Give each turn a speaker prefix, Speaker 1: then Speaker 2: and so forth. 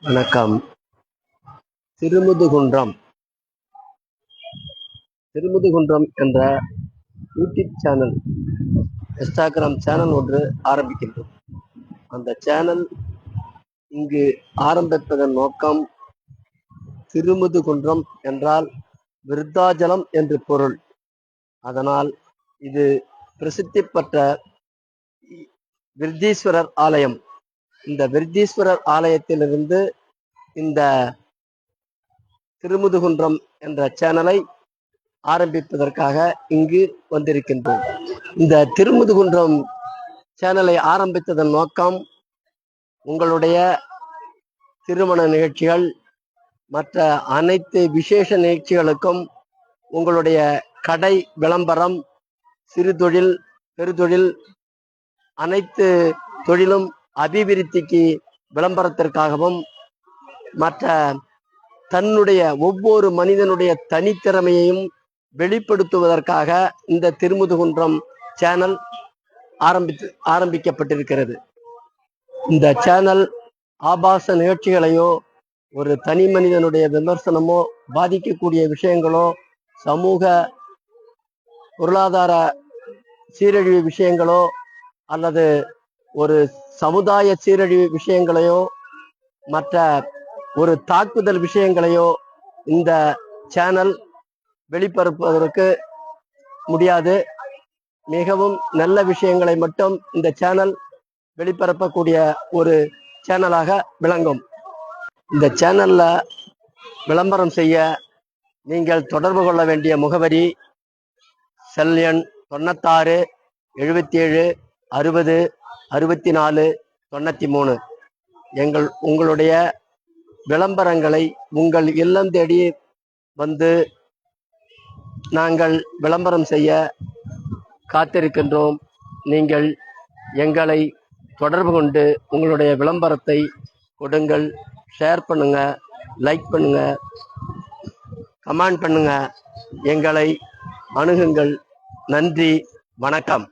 Speaker 1: வணக்கம். திருமுதுகுன்றம் திருமுதுகுன்றம் என்ற YouTube channel, Instagram channel ஒன்று ஆரம்பிக்கின்றோம். அந்த சேனல் இங்கு ஆரம்பிப்பதன் நோக்கம், திருமுதுகுன்றம் என்றால் விருத்தாஜலம் என்று பொருள். அதனால் இது பிரசித்தி பெற்ற விருத்தீஸ்வரர் ஆலயம். இந்த விருத்தீஸ்வரர் ஆலயத்திலிருந்து இந்த திருமுதுகுன்றம் என்ற சேனலை ஆரம்பிப்பதற்காக இங்கு வந்திருக்கின்றோம். இந்த திருமுதுகுன்றம் சேனலை ஆரம்பித்ததன் நோக்கம், உங்களுடைய திருமண நிகழ்ச்சிகள் மற்ற அனைத்து விசேஷ நிகழ்ச்சிகளுக்கும், உங்களுடைய கடை விளம்பரம், சிறு தொழில் பெருதொழில் அனைத்து தொழிலும் அபிவிருத்திக்கு விளம்பரத்திற்காகவும், மற்ற தன்னுடைய ஒவ்வொரு மனிதனுடைய தனித்திறமையையும் வெளிப்படுத்துவதற்காக இந்த திருமுதுகுன்றம் சேனல் ஆரம்பிக்கப்பட்டிருக்கிறது. இந்த சேனல் ஆபாச நிகழ்ச்சிகளையோ, ஒரு தனி மனிதனுடைய விமர்சனமோ, பாதிக்கக்கூடிய விஷயங்களோ, சமூக பொருளாதார சீரழிவு விஷயங்களோ அல்லது ஒரு சமுதாய சீரழிவு விஷயங்களையோ, மற்ற ஒரு தாக்குதல் விஷயங்களையோ இந்த சேனல் வெளிப்படுத்துவதற்கு முடியாது. மிகவும் நல்ல விஷயங்களை மட்டும் இந்த சேனல் வெளிப்பரப்பக்கூடிய ஒரு சேனலாக விளங்கும். இந்த சேனல்ல விளம்பரம் செய்ய நீங்கள் தொடர்பு கொள்ள வேண்டிய முகவரி, செல் எண் 96 77 60 64 93. உங்களுடைய விளம்பரங்களை உங்கள் இல்லம் தேடி வந்து நாங்கள் விளம்பரம் செய்ய காத்திருக்கின்றோம். நீங்கள் எங்களை தொடர்பு கொண்டு உங்களுடைய விளம்பரத்தை கொடுங்கள். ஷேர் பண்ணுங்க, லைக் பண்ணுங்க, கமெண்ட் பண்ணுங்க, எங்களை அணுகுங்கள். நன்றி, வணக்கம்.